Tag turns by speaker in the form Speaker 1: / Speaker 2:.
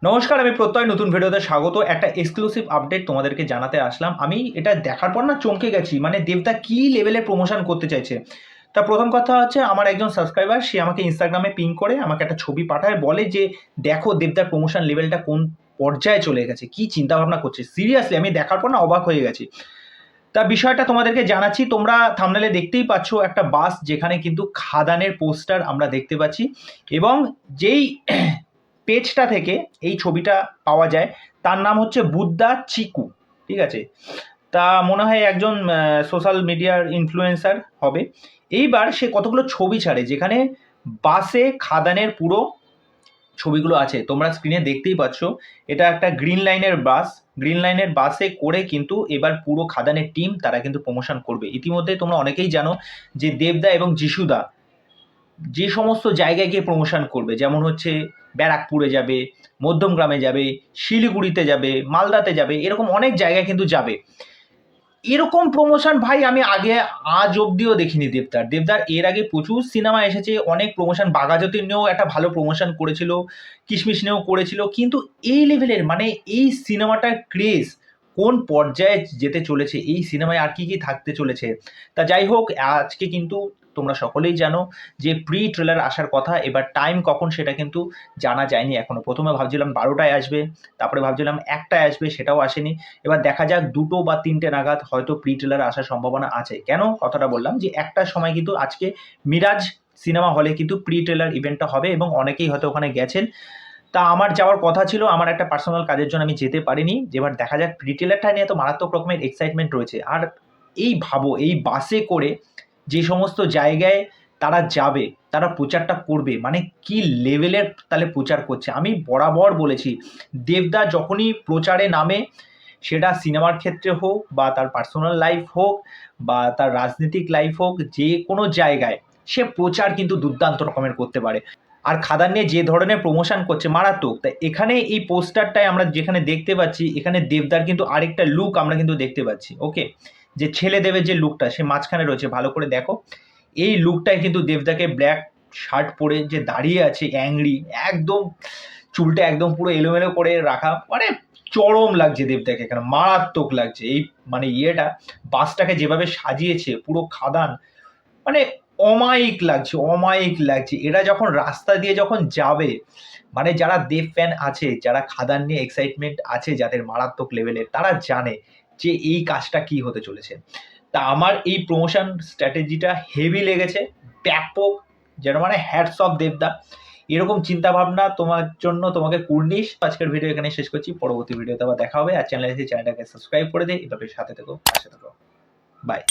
Speaker 1: নমস্কার, আমি প্রত্যয় নতুন ভিডিওতে স্বাগত। একটা এক্সক্লুসিভ আপডেট তোমাদেরকে জানাতে আসলাম। আমি এটা দেখার পর না চমকে গেছি, মানে দেবদা কি লেভেলে প্রমোশন করতে চাইছে। তা প্রথম কথা হচ্ছে, আমার একজন সাবস্ক্রাইবার সে আমাকে ইনস্টাগ্রামে পিং করে আমাকে একটা ছবি পাঠায়, বলে যে দেখো দেবদার প্রমোশন লেভেলটা কোন পর্যায়ে চলে গেছে, কি চিন্তা ভাবনা করছে। সিরিয়াসলি আমি দেখার পর না অবাক হয়ে গেছি। তা বিষয়টা তোমাদেরকে জানাচ্ছি। তোমরা থাম্বনেলে দেখতেই পাচ্ছ একটা বাস, যেখানে কিন্তু খাদানের পোস্টার আমরা দেখতে পাচ্ছি, এবং যেই পেজটা থেকে এই ছবিটা পাওয়া যায় তার নাম হচ্ছে বুদ্ধা চিকু। ঠিক আছে, তা মনে হয় একজন সোশ্যাল মিডিয়ার ইনফ্লুয়েন্সার হবে। এইবার সে কতগুলো ছবি ছাড়ে, যেখানে বাসে খাদানের পুরো ছবিগুলো আছে। তোমরা স্ক্রিনে দেখতেই পাচ্ছ, এটা একটা গ্রিন লাইনের বাস। গ্রিন লাইনের বাসে করে কিন্তু এবার পুরো খাদানের টিম তারা কিন্তু প্রমোশন করবে। ইতিমধ্যে তোমরা অনেকেই জানো যে দেবদা এবং যিশুদা যে সমস্ত জায়গায় গিয়ে প্রমোশন করবে, যেমন হচ্ছে ব্যারাকপুরে যাবে, মধ্যমগ্রামে যাবে, শিলিগুড়িতে যাবে, মালদাতে যাবে, এরকম অনেক জায়গায় কিন্তু যাবে। এরকম প্রমোশন ভাই আমি আগে আজ অব্দিও দেখিনি দেবদার। দেবদার এর আগে প্রচুর সিনেমা এসেছে, অনেক প্রমোশন, বাঘাযতীন নিয়েও একটা ভালো প্রমোশন করেছিল, কিশমিশ নিয়েও করেছিল, কিন্তু এই লেভেলের মানে এই সিনেমাটার ক্রেজ কোন পর্যায়ে যেতে চলেছে, এই সিনেমায় আর কি কি থাকতে চলেছে। তা যাই হোক, আজকে কিন্তু তোমরা সকলেই জানো যে প্রি ট্রেলার আসার কথা। এবার টাইম কখন সেটা কিন্তু জানা যায়নি এখনো। প্রথমে ভাবছিলাম 12টায় আসবে, তারপরে ভাবছিলাম 1টায় আসবে, সেটাও আসেনি। এবার দেখা যাক 2টো বা 3টে নাগাদ হয়তো প্রি ট্রেলার আসার সম্ভাবনা আছে। কেন কথাটা বললাম, যে একটার সময় কিন্তু আজকে মিরাজ সিনেমা হলে কিন্তু প্রি ট্রেলার ইভেন্টটা হবে, এবং অনেকেই হয়তো ওখানে গেছেন। তা আমার যাওয়ার কথা ছিল, আমার একটা পার্সোনাল কাজের জন্য আমি যেতে পারিনি। এবার দেখা যাক, প্রি ট্রেলারটা নিয়ে তো মারাত্মক রকমের এক্সাইটমেন্ট রয়েছে। আর এই ভাবো, এই বাসে করে যে সমস্ত জায়গায় তারা যাবে, তারা প্রচারটা করবে, মানে কি লেভেলের তাহলে প্রচার করছে। আমি বরাবর বলেছি, দেবদা যখনই প্রচারে নামে, সেটা সিনেমার ক্ষেত্রে হোক বা তার পার্সোনাল লাইফ হোক বা তার রাজনৈতিক লাইফ হোক, যে কোনো জায়গায় সে প্রচার কিন্তু দুর্দান্ত রকমের করতে পারে। আর খাদান নিয়ে যে ধরনের প্রমোশন করছে মারাত্মক। তাই এখানে এই পোস্টারটায় আমরা যেখানে দেখতে পাচ্ছি, এখানে দেবদার কিন্তু আরেকটা লুক আমরা কিন্তু দেখতে পাচ্ছি। ওকে, যে ছেলে দেবের যে লুকটা সে মাঝখানে রয়েছে, ভালো করে দেখো। এই লুকটায় কিন্তু দেবদাকে ব্ল্যাক শার্ট পরে যে দাঁড়িয়ে আছে, অ্যাংরি একদম, চুলটা একদম পুরো এলোমেলো করে রাখা, মানে চরম লাগছে দেবদাকে, এখানে মারাত্মক লাগছে। এই মানে ইয়েটা, বাসটাকে যেভাবে সাজিয়েছে পুরো খাদান, মানে অমায়িক লাগছে, অমায়িক লাগছে। এরা যখন রাস্তা দিয়ে যখন যাবে, মানে যারা দেব ফ্যান আছে, যারা খাদান নিয়ে এক্সাইটমেন্ট আছে যাদের মারাত্মক লেভেলের, তারা জানে যে এই কাজটা কি হতে চলেছে। তা আমার এই প্রমোশন স্ট্র্যাটেজিটা হেভি লেগেছে, ব্যাপক, যেন মানে হ্যাটস অফ দেবদা। এরকম চিন্তা ভাবনা তোমার জন্য তোমাকে কুর্নিশ। আজকের ভিডিও এখানে শেষ করছি, পরবর্তী ভিডিওতে আবার দেখা হবে। আর চ্যানেলটাকে সাবস্ক্রাইব করে দিই, এভাবে সাথে থেকো, পাশে থেকো। বাই।